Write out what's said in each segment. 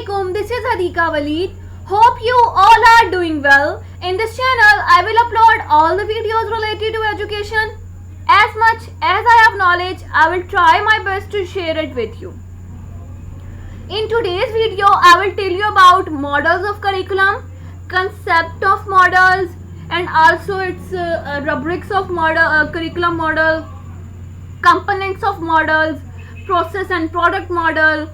Assalamualaikum, this is Hadika Waleed. Hope you all are doing well. In this channel, I will upload all the videos related to education. As much as I have knowledge, I will try my best to share it with you. In today's video, I will tell you about models of curriculum, concept of models, and also its rubrics of model, curriculum model, components of models, process and product model.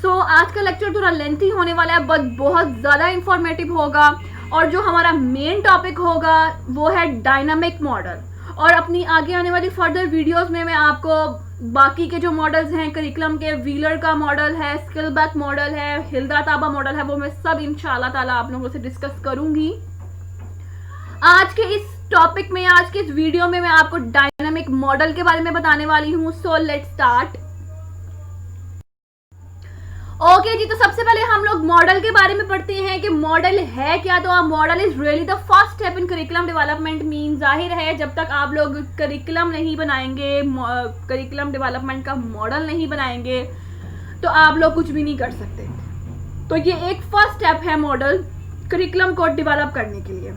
आज का lecture थोड़ा lengthy होने वाला है but बहुत ज़्यादा informative होगा और जो हमारा मेन टॉपिक होगा वो है डायनामिक मॉडल। और अपनी आगे आने वाली फर्दर वीडियोस में मैं आपको बाकी के जो मॉडल्स हैं करिकुलम के, व्हीलर का मॉडल है, स्किलबैक मॉडल है, हिल्दा ताबा मॉडल है, वो मैं सब इंशाल्लाह ताला आप लोगों से डिस्कस करूंगी। आज के इस टॉपिक में, आज के इस वीडियो में मैं आपको डायनामिक मॉडल के बारे में बताने वाली हूँ। So let's start. ओके जी, तो सबसे पहले हम लोग मॉडल के बारे में पढ़ते हैं कि मॉडल है क्या। तो model is really the first step in curriculum development. Mean जाहिर है जब तक आप लोग करिकुलम नहीं बनाएंगे, करिकुलम डेवलपमेंट का मॉडल नहीं बनाएंगे तो आप लोग कुछ भी नहीं कर सकते। तो ये एक फर्स्ट स्टेप है मॉडल करिकुलम को डेवलप करने के लिए।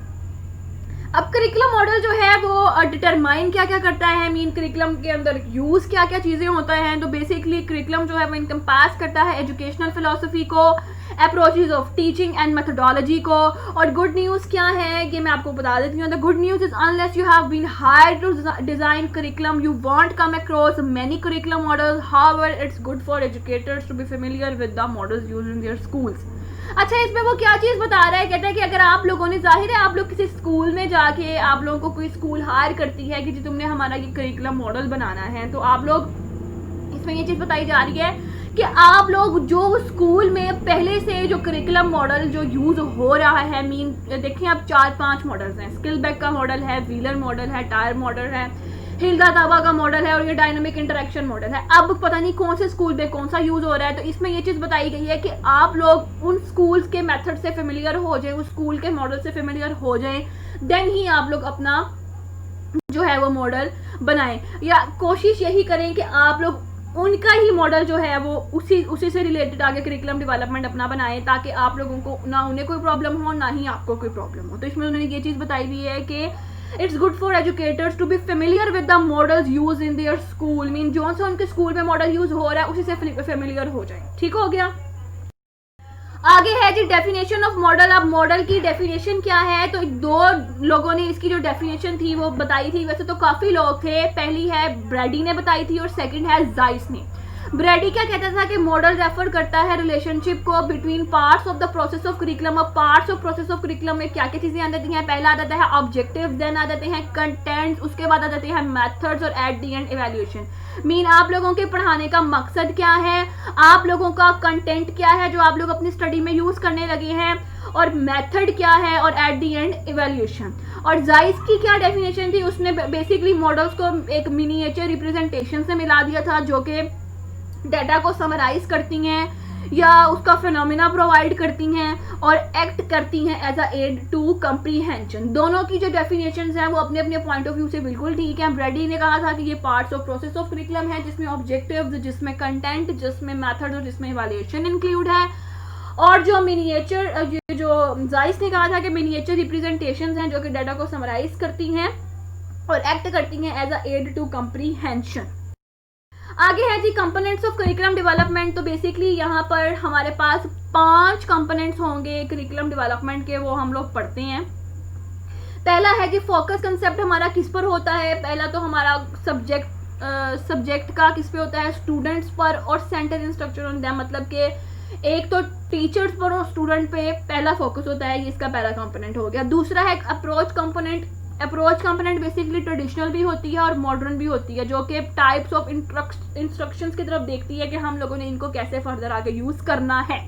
अब करिकुलम मॉडल जो है वो डिटरमाइन क्या क्या करता है, मीन करिकुलम के अंदर यूज क्या क्या चीजें होता है। तो बेसिकली करिकुलम जो है वो इनकम्पास करता है एजुकेशनल फिलोसफी को, approaches of teaching and methodology को। और गुड न्यूज़ क्या है कि मैं आपको बता देती हूँ। The good news is unless you have been hired to design curriculum you won't come across many curriculum models. However it's good for educators to be familiar with the models used in their schools. अच्छा, इसमें वो क्या चीज़ बता रहा है, कहता है कि अगर आप लोगों ने, जाहिर है आप लोग किसी स्कूल में जाके, आप लोगों को कोई स्कूल हायर करती है कि जी तुमने हमारा ये करिकुलम मॉडल बनाना है, तो आप लोग, इसमें ये चीज़ बताई जा रही है कि आप लोग जो स्कूल में पहले से जो करिकुलम मॉडल जो यूज़ हो रहा है, मीन देखिए आप 4-5 मॉडल्स हैं। स्किलबैक का मॉडल है, व्हीलर मॉडल है, टायर मॉडल है, हिल्दा ताबा का मॉडल है और ये डायनामिक इंटरेक्शन मॉडल है। अब पता नहीं कौन से स्कूल में कौन सा यूज हो रहा है। तो इसमें ये चीज़ बताई गई है कि आप लोग उन स्कूल्स के मेथड से फेमिलियर हो जाए, उस स्कूल के मॉडल से फेमिलियर हो जाए, देन ही आप लोग अपना जो है वो मॉडल बनाएं। या कोशिश यही करें कि आप लोग उनका ही मॉडल जो है वो उसी से रिलेटेड आगे करिकुलम डेवलपमेंट अपना बनाएं, ताकि आप लोगों को ना उन्हें कोई प्रॉब्लम हो ना ही आपको कोई प्रॉब्लम हो। तो इसमें उन्होंने ये चीज़ बताई हुई है कि it's good for educators to be familiar with the models use in their school. Mean जो सा उनके स्कूल में मॉडल यूज हो रहा है उसी से फेमिलियर हो जाए। ठीक हो गया। आगे है जी डेफिनेशन ऑफ मॉडल। अब मॉडल की डेफिनेशन क्या है, तो 2 लोगों ने इसकी जो डेफिनेशन थी वो बताई थी। वैसे तो काफी लोग थे। पहली है ब्रैडी ने बताई थी और सेकंड है जाइस ने। ब्रैडी क्या कहता था कि मॉडल रेफर करता है रिलेशनशिप को between parts of the process of curriculum. अब parts of process of curriculum में क्या क्या चीजें आ जाती हैं। पहला आ जाता है ऑब्जेक्टिव, देन आ जाते हैं कंटेंट्स, उसके बाद आ जाते हैं मेथड्स और at the end evaluation. Mean आप लोगों के पढ़ाने का मकसद क्या है, आप लोगों का कंटेंट क्या है जो आप लोग अपनी स्टडी में यूज करने लगे हैं, और मेथड क्या है, और एट द एंड इवैल्यूएशन। और जाइस की क्या डेफिनेशन थी, उसने बेसिकली मॉडल्स को एक मिनिएचर रिप्रेजेंटेशन से मिला दिया था जो कि डाटा को समराइज करती हैं या उसका फिनोमिना प्रोवाइड करती हैं और एक्ट करती हैं as a aid to comprehension. दोनों की जो डेफिनेशंस हैं वो अपने अपने पॉइंट ऑफ व्यू से बिल्कुल ठीक है। ब्रैडी ने कहा था कि ये parts of process of curriculum है जिसमें ऑब्जेक्टिव्स, जिसमें कंटेंट, जिसमें मेथड और जिसमें इवैल्यूएशन इंक्लूड है। और जो मिनिएचर, जो जाइस ने कहा था कि मिनिएचर रिप्रेजेंटेशंस हैं जो कि डाटा को समराइज करती हैं और एक्ट करती हैं as a aid to comprehension. आगे है जी कंपोनेंट्स ऑफ करिकुलम डेवलपमेंट। तो बेसिकली यहाँ पर हमारे पास 5 कंपोनेंट्स होंगे करिकुलम डेवलपमेंट के, वो हम लोग पढ़ते हैं। पहला है जी फोकस कंसेप्ट हमारा किस पर होता है। पहला तो हमारा सब्जेक्ट का किस पे होता है, स्टूडेंट्स पर, और सेंटर इंस्ट्रक्चर ऑन देम, मतलब कि एक तो टीचर्स पर और स्टूडेंट पे पहला फोकस होता है, ये इसका पहला कंपोनेंट हो गया। दूसरा है approach component. Approach component basically traditional भी होती है और मॉडर्न भी होती है, जो कि टाइप्स ऑफ इंस्ट्रक्शंस की तरफ देखती है कि हम लोगों ने इनको कैसे फर्दर आगे यूज करना है।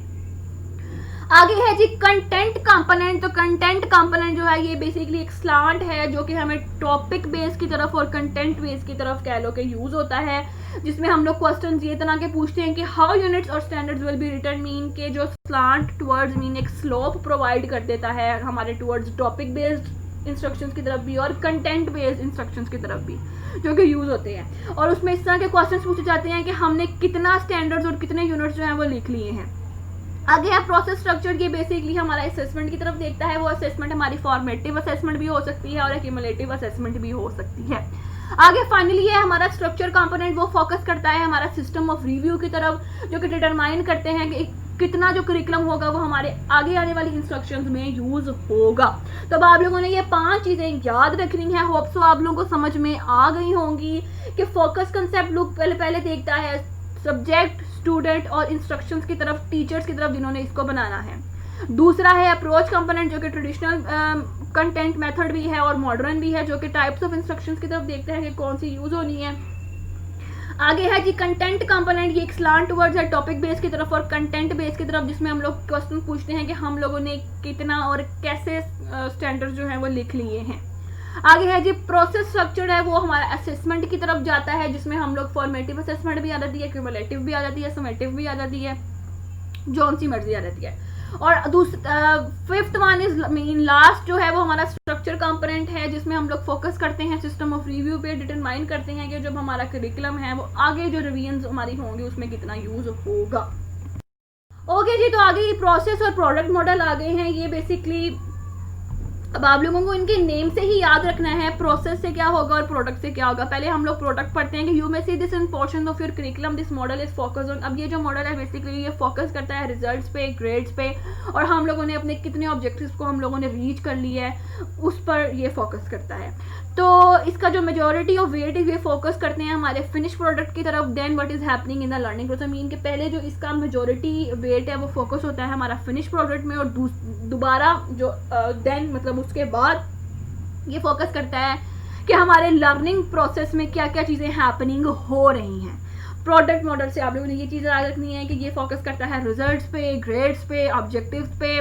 आगे है जी कंटेंट कंपोनेंट। तो कंटेंट कंपोनेंट जो है ये बेसिकली एक स्लांट है जो कि हमें टॉपिक बेस की तरफ और कंटेंट बेस की तरफ कह लो कि यूज होता है, जिसमें हम लोग क्वेश्चन ये तरह के पूछते हैं कि हाउ यूनिट्स और standards will be written. Mean के जो स्लांट टुवर्ड्स मीन एक स्लोप प्रोवाइड कर देता है हमारे टुवर्ड्स टॉपिक बेस्ड इंस्ट्रक्शंस की तरफ भी और कंटेंट बेस्ड इंस्ट्रक्शंस की तरफ भी, जो कि यूज होते हैं। और उसमें इस तरह के क्वेश्चंस पूछे जाते हैं कि हमने कितना स्टैंडर्ड्स और कितने यूनिट्स जो हैं वो लिख लिए हैं। आगे है प्रोसेस स्ट्रक्चर। ये बेसिकली हमारा असेसमेंट की तरफ देखता है। वो असेसमेंट हमारी फॉर्मेटिव असेसमेंट भी हो सकती है और एक्यूमुलेटिव असेसमेंट भी हो सकती है। आगे फाइनली है हमारा स्ट्रक्चर कंपोनेंट। वो फोकस करता है हमारा सिस्टम ऑफ रिव्यू की तरफ, जो कि डिटरमाइन करते हैं कि कितना जो करिकुलम होगा वो हमारे आगे आने वाली इंस्ट्रक्शंस में यूज होगा। तो अब आप लोगों ने ये 5 चीजें याद रखनी है। होप सो आप लोगों को समझ में आ गई होंगी कि फोकस कंसेप्ट लुक पहले देखता है सब्जेक्ट, स्टूडेंट और इंस्ट्रक्शंस की तरफ, टीचर्स की तरफ जिन्होंने इसको बनाना है। दूसरा है अप्रोच कंपोनेंट, जो कि ट्रेडिशनल कंटेंट मेथड भी है और मॉडर्न भी है, जो कि टाइप्स ऑफ इंस्ट्रक्शंस की तरफ देखते हैं कि कौन सी यूज होनी है। आगे है जी कंटेंट कंपोनेंट। ये एक स्लांट वर्ड्स है टॉपिक बेस की तरफ और कंटेंट बेस की तरफ, जिसमें हम लोग क्वेश्चन पूछते हैं कि हम लोगों ने कितना और कैसे स्टैंडर्ड जो है वो लिख लिए हैं। आगे है जी प्रोसेस स्ट्रक्चर है। वो हमारा असेसमेंट की तरफ जाता है, जिसमें हम लोग फॉर्मेटिव असेसमेंट भी आ जाती है, क्यूमुलेटिव भी आ जाती है, समेटिव भी आ जाती है, जो सी मर्जी आ जाती है। और fifth one is mean last जो है वो हमारा स्ट्रक्चर कंपोनेंट है, जिसमें हम लोग फोकस करते हैं सिस्टम ऑफ रिव्यू पे, डिटरमाइन करते हैं कि जब हमारा करिकुलम है वो आगे जो रिवीजन हमारी होंगी उसमें कितना यूज होगा। ओके जी, तो आगे प्रोसेस और प्रोडक्ट मॉडल आ गए हैं। ये बेसिकली अब आप लोगों को इनके नेम से ही याद रखना है प्रोसेस से क्या होगा और प्रोडक्ट से क्या होगा। पहले हम लोग प्रोडक्ट पढ़ते हैं कि you may see this in portion of your curriculum, this model is focus on. अब ये जो मॉडल है बेसिकली ये फोकस करता है रिजल्ट्स पे, ग्रेड्स पे, और हम लोगों ने अपने कितने ऑब्जेक्टिव्स को हम लोगों ने रीच कर लिया है उस पर ये फोकस करता है। तो इसका जो मेजोरिटी ऑफ वेट ये फोकस करते हैं हमारे फिनिश प्रोडक्ट की तरफ। Then what is happening in the learning process, mean के पहले जो इसका मेजोरिटी वेट है वो फोकस होता है हमारा फिनिश प्रोडक्ट में, और दोबारा जो देन मतलब उसके बाद ये फोकस करता है कि हमारे लर्निंग प्रोसेस में क्या क्या चीज़ें हैपनिंग हो रही हैं। प्रोडक्ट मॉडल से आप लोगों ने ये चीज़ याद रखनी है कि ये फोकस करता है रिजल्ट्स पे, ग्रेड्स पे, ऑब्जेक्टिव्स पे,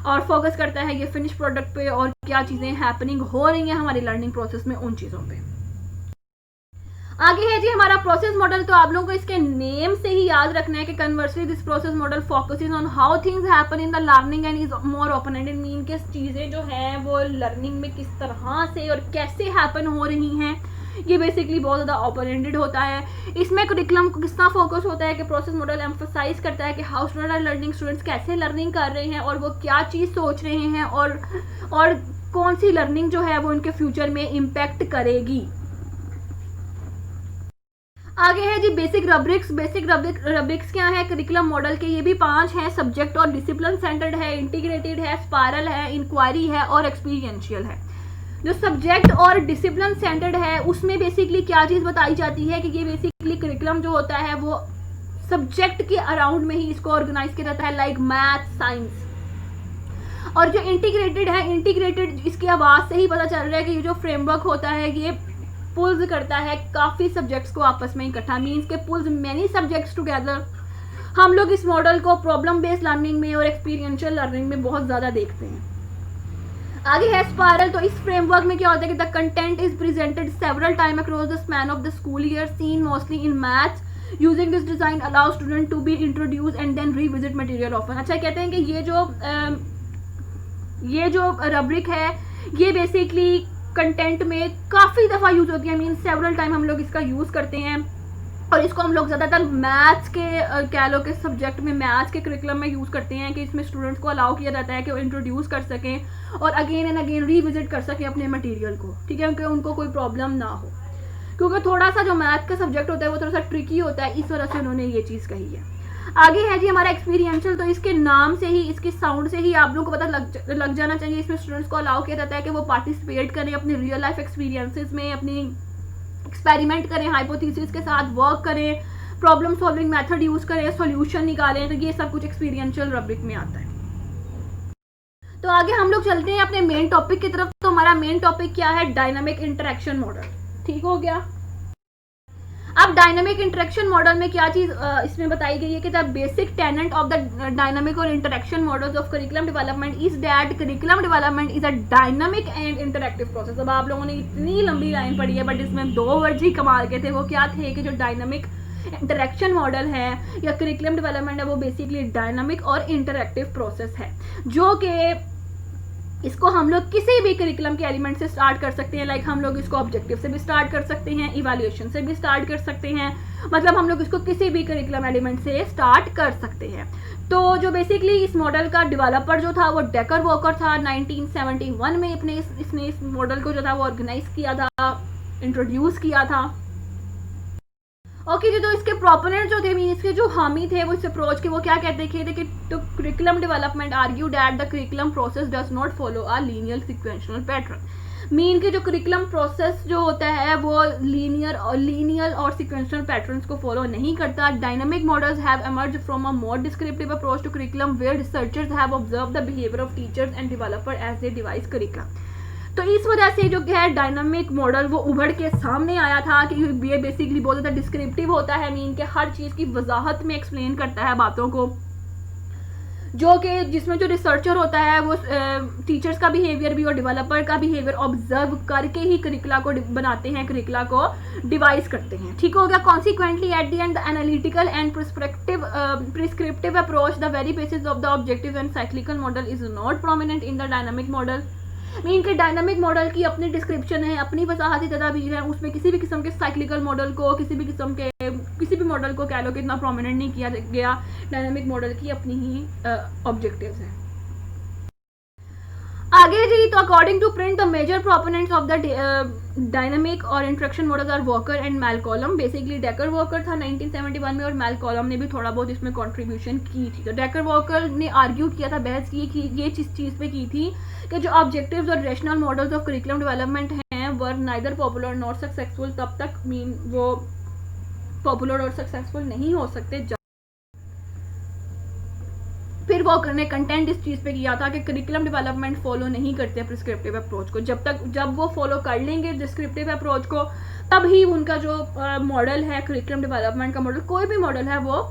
और फोकस करता है ये फिनिश प्रोडक्ट पे और क्या चीज़ें हैपनिंग हो रही हैं हमारी लर्निंग प्रोसेस में उन चीज़ों पे। आगे है जी हमारा प्रोसेस मॉडल। तो आप लोगों को इसके नेम से ही याद रखना है कि conversely this process model focuses on how things happen in the learning and is more open ended, mean के चीज़ें जो हैं वो लर्निंग में किस तरह से और कैसे हैपन हो रही हैं, ये बेसिकली बहुत ज़्यादा ओपन एंडेड होता है। इसमें करिकुलम को किस तरह फोकस होता है कि प्रोसेस मॉडल एम्फसाइज करता है कि how student are learning, students कैसे लर्निंग कर रहे हैं और वो क्या चीज़ सोच रहे हैं और कौन सी लर्निंग जो है वो उनके फ्यूचर में इम्पैक्ट करेगी। आगे है जी बेसिक रब्रिक्स। बेसिक रब्रिक्स क्या है करिकुलम मॉडल के, ये भी 5 हैं। सब्जेक्ट और डिसिप्लिन सेंटर्ड है, इंटीग्रेटेड है, स्पायरल है, इंक्वायरी है और एक्सपीरियंशियल है। जो सब्जेक्ट और डिसिप्लिन सेंटर्ड है उसमें बेसिकली क्या चीज़ बताई जाती है कि ये बेसिकली करिकुलम जो होता है वो सब्जेक्ट के अराउंड में ही इसको ऑर्गेनाइज किया जाता है, लाइक मैथ, साइंस। और जो इंटीग्रेटेड है, इंटीग्रेटेड इसकी आवाज़ से ही पता चल रहा है कि ये जो फ्रेमवर्क होता है ये पुल्स करता है काफ़ी सब्जेक्ट्स को आपस में इकट्ठा, मीन्स के पुल्स मैनी सब्जेक्ट्स टुगेदर। हम लोग इस मॉडल को प्रॉब्लम बेस्ड लर्निंग में और एक्सपीरियंशियल लर्निंग में बहुत ज़्यादा देखते हैं। आगे है स्पायरल। तो इस फ्रेमवर्क में क्या होता है कि the content is presented several time across the span of the school year, seen mostly in maths. Using this design allow student to be introduce and then revisit material often. अच्छा, कहते हैं कि ये जो रब्रिक है ये basically content में काफ़ी दफ़ा यूज़ होती है, मीन सेवरल टाइम हम लोग इसका यूज़ करते हैं। और इसको हम लोग ज़्यादातर मैथ्स के कह लो के सब्जेक्ट में, मैथ्स के करिकुलम में यूज़ करते हैं कि इसमें स्टूडेंट्स को अलाउ किया जाता है कि वो इंट्रोड्यूस कर सकें और अगेन एंड अगेन रीविजिट कर सकें अपने मटेरियल को, ठीक है, क्योंकि उनको कोई प्रॉब्लम ना हो, क्योंकि थोड़ा सा जो मैथ का सब्जेक्ट होता है वो थोड़ा सा ट्रिकी होता है, इस वजह से उन्होंने ये चीज़ कही है। आगे है जी हमारा एक्सपीरियंशियल। तो इसके नाम से ही, इसके साउंड से ही आप लोगों को पता लग जाना चाहिए। इसमें स्टूडेंट्स को अलाउ किया जाता है कि वो पार्टिसिपेट करें अपने रियल लाइफ एक्सपीरियंसेस में, अपनी एक्सपेरिमेंट करें, हाइपोथेसिस के साथ वर्क करें, प्रॉब्लम सॉल्विंग मेथड यूज़ करें, सॉल्यूशन निकालें। तो ये सब कुछ एक्सपीरियंशियल रब्रिक में आता है। तो आगे हम लोग चलते हैं अपने मेन टॉपिक की तरफ। तो हमारा मेन टॉपिक क्या है? Dynamic interaction model. ठीक हो गया। अब डायनामिक इंटरेक्शन मॉडल में क्या चीज इसमें बताई गई है कि the basic tenet of the dynamic और interaction models of curriculum development is that curriculum development is a dynamic and interactive process. अब आप लोगों ने इतनी लंबी लाइन पढ़ी है बट इसमें 2 वर्ड ही कमाल के थे। वो क्या थे कि जो डायनामिक इंटरेक्शन मॉडल है या करिकुलम डेवलपमेंट है वो बेसिकली डायनामिक और इंटरेक्टिव प्रोसेस है, जो कि इसको हम लोग किसी भी करिकुलम के एलिमेंट से स्टार्ट कर सकते हैं। लाइक हम लोग इसको ऑब्जेक्टिव से भी स्टार्ट कर सकते हैं, इवैल्यूएशन से भी स्टार्ट कर सकते हैं, मतलब हम लोग इसको किसी भी करिकुलम एलिमेंट से स्टार्ट कर सकते हैं। तो जो बेसिकली इस मॉडल का डेवलपर जो था वो डेकर वॉकर था। 1971 में इसने इस मॉडल को जो था वो ऑर्गेनाइज किया था, इंट्रोड्यूस किया था। ओके जी, तो इसके प्रोपोनेंट जो थे, मीन इसके जो हामी थे वो इस अप्रोच के, वो क्या कहते थे कि तो curriculum development argue that the curriculum process does not follow a linear sequential pattern. Mean के जो करिकुलम प्रोसेस जो होता है वो लीनियर और सिक्वेंशियल पैटर्न्स को फॉलो नहीं करता। Dynamic models have emerged from a more descriptive approach to curriculum where researchers have observe the behaviour of teachers and developer as they devise curriculum. तो इस वजह से जो है डायनामिक मॉडल वो उभर के सामने आया था कि ये बेसिकली बहुत ज़्यादा डिस्क्रिप्टिव होता है, मीन के हर चीज़ की वजाहत में एक्सप्लेन करता है बातों को, जो कि जिसमें जो रिसर्चर होता है वो टीचर्स का बिहेवियर भी और डेवलपर का बिहेवियर ऑब्जर्व करके ही करिकुला को बनाते हैं, करिकुला को डिवाइस करते हैं। ठीक हो गया। Consequently at the end the analytical and prescriptive approach the very basis of the objective and cyclical model is not prominent in the dynamic model. Mean के डायनामिक मॉडल की अपनी डिस्क्रिप्शन है, अपनी वजाहती तदाबीर है, उसमें किसी भी किस्म के साइक्लिकल मॉडल को, किसी भी मॉडल को कह लो कि इतना प्रोमिनेंट नहीं किया गया। डायनामिक मॉडल की अपनी ही ऑब्जेक्टिव्स हैं। आगे जी, तो according to Print the major proponents of the dynamic और interaction models are Walker and Malcolm. Basically Decker Walker था 1971 में और मैलकॉलम ने भी थोड़ा बहुत इसमें कंट्रीब्यूशन की थी। तो डेकर वॉकर ने आर्ग्यू किया था, बहस की कि ये चीज़ पे की थी कि जो ऑब्जेक्टिव्स और rational models of curriculum development हैं were neither popular nor successful. तब तक मीन वो पॉपुलर और सक्सेसफुल नहीं हो सकते। फिर वॉकर ने कंटेंट इस चीज़ पे किया था कि करिकुलम डेवलपमेंट फॉलो नहीं करते प्रिस्क्रिप्टिव अप्रोच को। जब वो फॉलो कर लेंगे डिस्क्रिप्टिव अप्रोच को, तब ही उनका जो मॉडल है करिकुलम डेवलपमेंट का मॉडल, कोई भी मॉडल है, वो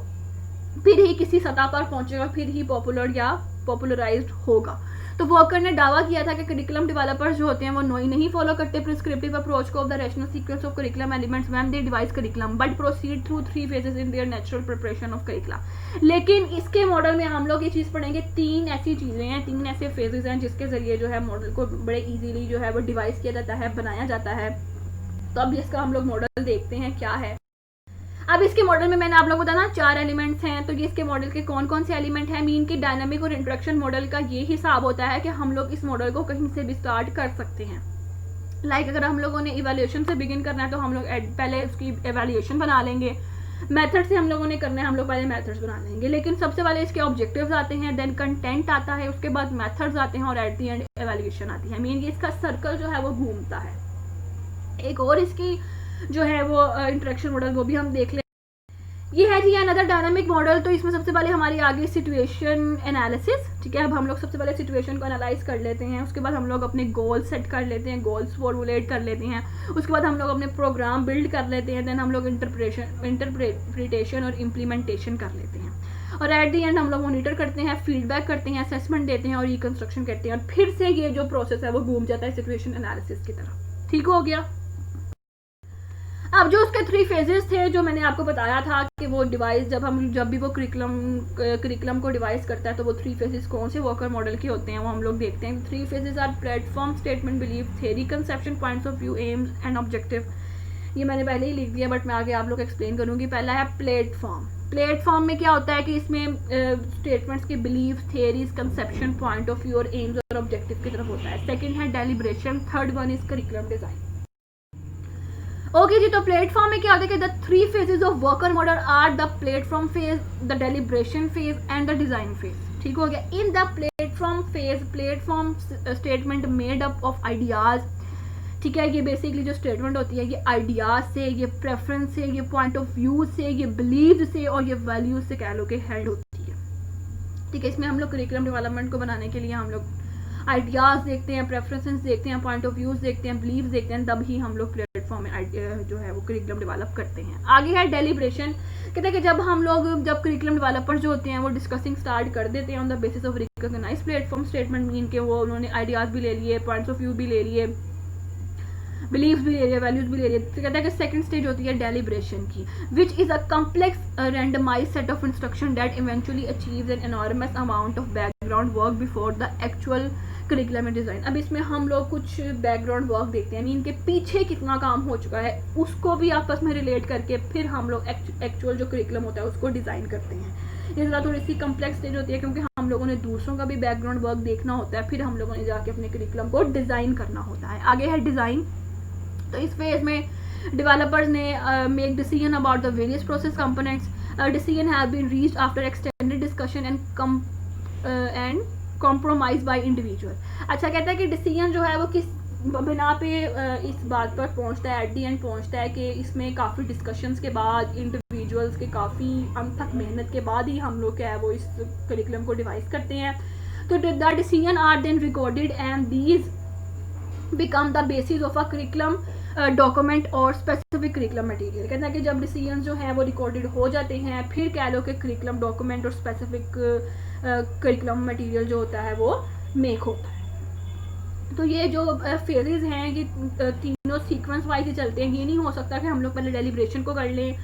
फिर ही किसी सतह पर पहुंचेगा, फिर ही पॉपुलर या पॉपुलराइज्ड होगा। तो वॉकर ने दावा किया था कि करिकुलम डेवलपर्स जो होते हैं वो नहीं फॉलो करते प्रिस्क्रिप्टिव अप्रोच को of the rational sequence of curriculum elements when they devise curriculum but proceed through 3 phases in their natural preparation of करिकुला। लेकिन इसके मॉडल में हम लोग ये चीज़ पढ़ेंगे, 3 ऐसी चीज़ें हैं, 3 ऐसे फेजेस हैं जिसके जरिए जो है मॉडल को बड़े ईजीली जो है वो डिवाइस किया जाता है, बनाया जाता है। तो अब इसका हम लोग मॉडल देखते हैं क्या है। अब इसके मॉडल में मैंने आप लोगों को बताया 4 एलिमेंट्स हैं। तो ये इसके मॉडल के कौन कौन से एलिमेंट हैं। मीन की डायनामिक और इंटरेक्शन मॉडल का ये हिसाब होता है कि हम लोग इस मॉडल को कहीं से भी स्टार्ट कर सकते हैं। लाइक अगर हम लोगों ने इवैल्यूएशन से बिगिन करना है तो हम लोग पहले उसकी एवैल्यूएशन बना लेंगे। मेथड से हम लोगों ने करना है, हम लोग पहले मेथड्स बना लेंगे। लेकिन सबसे पहले इसके ऑब्जेक्टिव्स आते हैं, देन कंटेंट आता है, उसके बाद मेथड्स आते हैं और एट दी एंड एवैल्यूएशन आती है। मीन इसका सर्कल जो है वो घूमता है। एक और इसकी जो है वो इंटरेक्शन मॉडल, वो भी हम देख लें। ये है जी अनदर डायनामिक मॉडल। तो इसमें सबसे पहले हमारी आगे सिचुएशन एनालिसिस। ठीक है, अब हम लोग सबसे पहले सिचुएशन को एनालाइज कर लेते हैं, उसके बाद हम लोग अपने गोल सेट कर लेते हैं, गोल्स फॉर्मुलेट कर लेते हैं, उसके बाद हम लोग अपने प्रोग्राम बिल्ड कर लेते हैं, देन हम लोग इंटरप्रिटेशन और इम्प्लीमेंटेशन कर लेते हैं और एट दी एंड हम लोग मॉनिटर करते हैं, फीडबैक करते हैं, असेसमेंट देते हैं और रिकंस्ट्रक्शन करते हैं। और फिर से ये जो प्रोसेस है वो घूम जाता है सिचुएशन एनालिसिस की तरफ। ठीक हो गया। अब जो उसके 3 फेजेस थे जो मैंने आपको बताया था कि वो डिवाइस जब भी वो करिकुलम को डिवाइस करता है तो वो 3 फेजेस कौन से वॉकर मॉडल के होते हैं वो हम लोग देखते हैं। 3 phases are platform, statement, belief, theory, conception, points of view, aims and objective. ये मैंने पहले ही लिख दिया बट मैं आगे आप लोग एक्सप्लेन करूंगी। पहला है प्लेटफॉर्म। प्लेटफॉर्म में क्या होता है कि इसमें स्टेटमेंट्स के belief, theories, conception, point of view और एम्स और ऑब्जेक्टिव की तरफ होता है। सेकंड है deliberation, third one is curriculum design. Okay जी, तो प्लेटफॉर्म में क्या होता है कि the 3 phases of Walker model are the platform phase, the deliberation phase and the design phase. ठीक हो गया। In the platform phase, platform statement made up of ideas. ठीक है, ये बेसिकली जो स्टेटमेंट होती है ये आइडियाज से, ये प्रेफरेंस से, ये पॉइंट ऑफ व्यू से, ये बिलीव से और ये वैल्यूज से कह लो कि हेड होती है। ठीक है, इसमें हम लोग करिकुलम डेवलपमेंट को बनाने के लिए हम लोग आइडियाज देखते हैं, प्रेफरेंसेस देखते हैं, पॉइंट ऑफ व्यूज देखते हैं, बिलीव्स देखते हैं, तब ही हम लोग प्लेटफॉर्म में जो है वो करिकुलम डेवलप करते हैं। आगे है डेलिब्रेशन। कहते हैं कि जब करिकुलम डेवलपर्स जो होते हैं वो डिस्कसिंग स्टार्ट कर देते हैं on the basis of recognised platform statement. Mean के वो उन्होंने आइडियाज भी ले लिए, पॉइंट्स ऑफ व्यू भी ले लिए, बिलीव्स भी ले लिए, वैल्यूज भी ले लिए। तो कहता है कि सेकंड स्टेज होती है डेलिब्रेशन की, which is a complex randomised set of instruction that eventually achieves an enormous amount of background work before the actual curriculum design. अब इसमें हम लोग कुछ बैकग्राउंड वर्क देखते हैं, मीन के पीछे कितना काम हो चुका है उसको भी आपस में रिलेट करके फिर हम लोग एक्चुअल जो करिकुलम होता है उसको डिजाइन करते हैं। ये ज़रा थोड़ी सी कम्प्लेक्स स्टेज होती है, क्योंकि हम लोगों ने दूसरों का भी बैकग्राउंड वर्क देखना होता है, फिर हम लोगों ने जाके अपने करिकुलम को डिज़ाइन करना होता है। आगे है डिज़ाइन। तो इस फेज में डेवलपर्स ने make decision about the various process components. Decision have been reached after extended discussion and compromise by individual. अच्छा, कहता है कि डिसीजन जो है वो किस बिना पे इस बात पर पहुंचता है, एट दी एंड पहुंचता है कि इसमें काफ़ी डिस्कशंस के बाद, इंडिविजुअल्स के काफ़ी अनथक मेहनत के बाद ही हम लोग क्या है वो इस करिकुलम को डिवाइस करते हैं। तो the decision are then recorded and these become the basis of a curriculum document और स्पेसिफिक करिकुलम मटेरियल। कहता है कि जब डिसीजन जो है वो रिकॉर्डेड हो जाते हैं, फिर कह लो कि करिकुलम डॉक्यूमेंट और स्पेसिफिक करिकुलम मटेरियल जो होता है वो मेक होता है। तो ये जो फेजेस हैं ये तीनों सीक्वेंस वाइज ही चलते हैं। ये नहीं हो सकता कि हम लोग पहले डेलिब्रेशन को कर लें,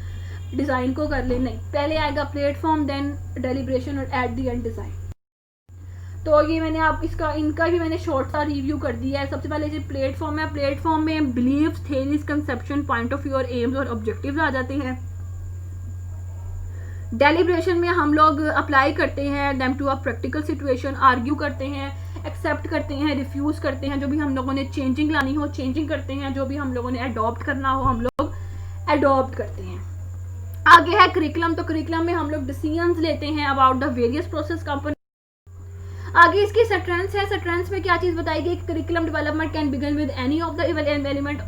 डिज़ाइन को कर लें, नहीं, पहले आएगा प्लेटफॉर्म, देन डेलिब्रेशन और एट दी एंड डिज़ाइन। तो ये मैंने आप इनका भी मैंने शॉर्ट सा रिव्यू कर दिया है। सबसे पहले जो प्लेटफॉर्म है, प्लेटफॉर्म में beliefs, theories, conception, point of view और एम्स और ऑब्जेक्टिव्स आ जाते हैं। डेलिब्रेशन में हम लोग अप्लाई करते हैं them to a practical situation, argue करते हैं, एक्सेप्ट करते हैं, रिफ्यूज करते हैं, जो भी हम लोगों ने चेंजिंग लानी हो चेंजिंग करते हैं, जो भी हम लोगों ने अडॉप्ट करना हो हम लोग अडॉप्ट करते हैं। आगे है करिकुलम। तो करिकुलम में हम लोग डिसीजंस लेते हैं about the various process component. आगे इसकी सेंटेंस है। सेंटेंस में क्या चीज बताएगी? Curriculum development can begin with any of the element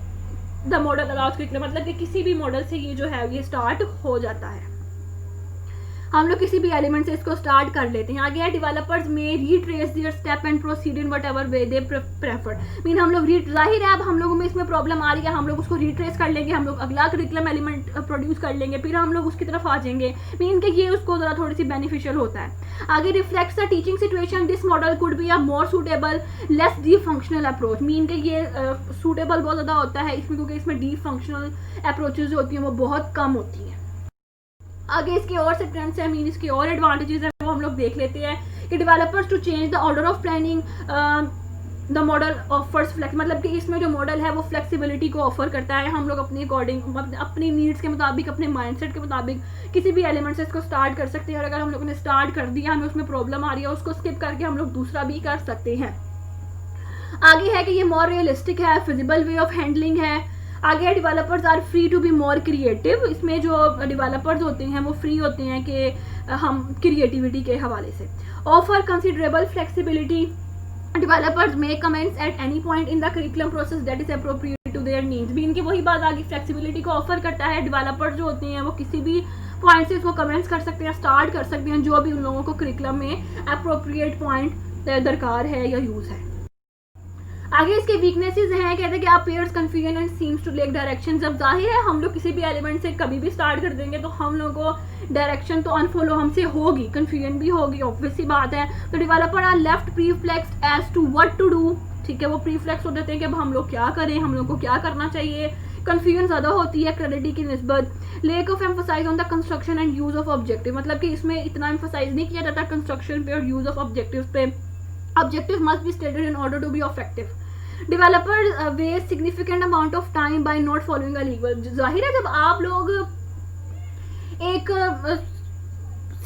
the model allows curriculum, मतलब कि किसी भी मॉडल से ये जो है ये स्टार्ट हो जाता है। हम लोग किसी भी एलिमेंट से इसको स्टार्ट कर लेते हैं। आगे है डेवलपर्स में retrace their step and proceed in whatever way they prefer. Mean हम लोग जाहिर है अब हम लोगों में इसमें प्रॉब्लम आ रही है, हम लोग उसको रीट्रेस कर लेंगे, हम लोग अगला करिकुलम एलिमेंट प्रोड्यूस कर लेंगे, फिर हम लोग उसकी तरफ आ जाएंगे। मीन के ये उसको जरा थोड़ी सी बेनिफिशियल होता है। आगे reflects the teaching situation, this model could be a more suitable less deep functional approach. Mean के ये सूटेबल बहुत ज़्यादा होता है इसमें, क्योंकि इसमें डीप फंक्शनल अप्रोचेज जो होती हैं वो बहुत कम होती हैं। आगे इसके और सेंटेंस है, मीन इसके और एडवांटेजेस है वो हम लोग देख लेते हैं कि developers to change the order of planning the model offers flex, मतलब कि इसमें जो मॉडल है वो फ्लेक्सिबिलिटी को ऑफर करता है। हम लोग अपने अकॉर्डिंग अपनी नीड्स के मुताबिक, अपने माइंडसेट के मुताबिक किसी भी एलिमेंट से इसको स्टार्ट कर सकते हैं, और अगर हम लोगों ने स्टार्ट कर दिया, हमें उसमें प्रॉब्लम आ रही है, उसको स्किप करके हम लोग दूसरा भी कर सकते हैं। आगे है कि ये मोर रियलिस्टिक है, फिजिबल वे ऑफ हैंडलिंग है। आगे developers are free to be more creative. इसमें जो डेवलपर्स होते हैं वो फ्री होते हैं कि हम क्रिएटिविटी के हवाले से। Offer considerable flexibility, developers make comments at any point in the curriculum process that is appropriate to their needs. भी इनकी वही बात आगे फ्लेक्सिबिलिटी को ऑफर करता है। डेवलपर्स जो होते हैं वो किसी भी पॉइंट से इसको कमेंट्स कर सकते हैं, स्टार्ट कर सकते हैं, जो भी उन लोगों को करिकुलम में अप्रोप्रिएट पॉइंट दरकार है या यूज़ है। आगे इसके वीकनेसेस हैं, कहते हैं कि appears confusion and seems to lack direction. जब जाहिर है हम लोग किसी भी एलिमेंट से कभी भी स्टार्ट कर देंगे तो हम लोगों को डायरेक्शन तो अनफॉलो हमसे होगी, कंफ्यूजन भी होगी, ऑब्वियस सी बात है। तो developer are left perplexed as to what to do. ठीक है, वो प्रीफ्लेक्स हो जाते हैं कि अब हम लोग क्या करें, हम लोग को क्या करना चाहिए। कंफ्यूजन ज़्यादा होती है क्रेडिटी की निस्बत। Lack of emphasize on the construction and use of objective, मतलब कि इसमें इतना एम्फोसाइज नहीं किया जाता कंस्ट्रक्शन पे और यूज ऑफ ऑब्जेक्टिव पे। Objective must be stated in order to be effective. Developers waste significant amount of time by not following a legal. जाहिर है जब आप लोग एक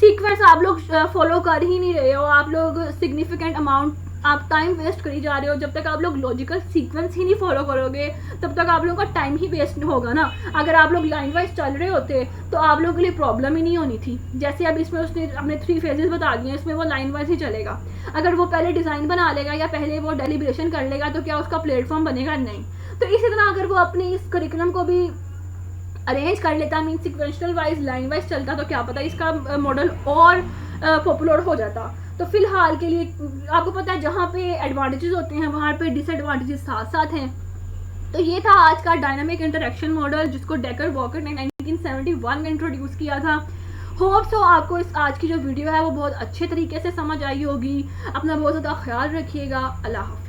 सीक्वेंस आप लोग फॉलो कर ही नहीं रहे हो, आप लोग सिग्निफिकेंट अमाउंट आप टाइम वेस्ट करी जा रहे हो, जब तक आप लोग लॉजिकल सीक्वेंस ही नहीं फॉलो करोगे तब तक आप लोगों का टाइम ही वेस्ट होगा ना। अगर आप लोग लाइन वाइज चल रहे होते तो आप लोगों के लिए प्रॉब्लम ही नहीं होनी थी। जैसे अब इसमें उसने अपने 3 फेजेस बता दिए, इसमें वो लाइन वाइज ही चलेगा। अगर वो पहले डिज़ाइन बना लेगा या पहले वो डेलिब्रेशन कर लेगा तो क्या उसका प्लेटफॉर्म बनेगा? नहीं। तो इसी तरह अगर वो अपने इस करिकुलम को भी अरेंज कर लेता, मीन सिक्वेंशनल वाइज लाइन वाइज चलता, तो क्या पता इसका मॉडल और पॉपुलर हो जाता। तो फिलहाल के लिए आपको पता है जहाँ पे एडवांटेजेस होते हैं वहाँ पे डिसएडवांटेजेस साथ साथ हैं। तो ये था आज का डायनामिक इंटरेक्शन मॉडल जिसको डेकर वॉकर ने 1971 में इंट्रोड्यूस किया था। होप सो आपको इस आज की जो वीडियो है वो बहुत अच्छे तरीके से समझ आई होगी। अपना बहुत ज़्यादा ख्याल रखिएगा। अल्लाह हाफ़िज़।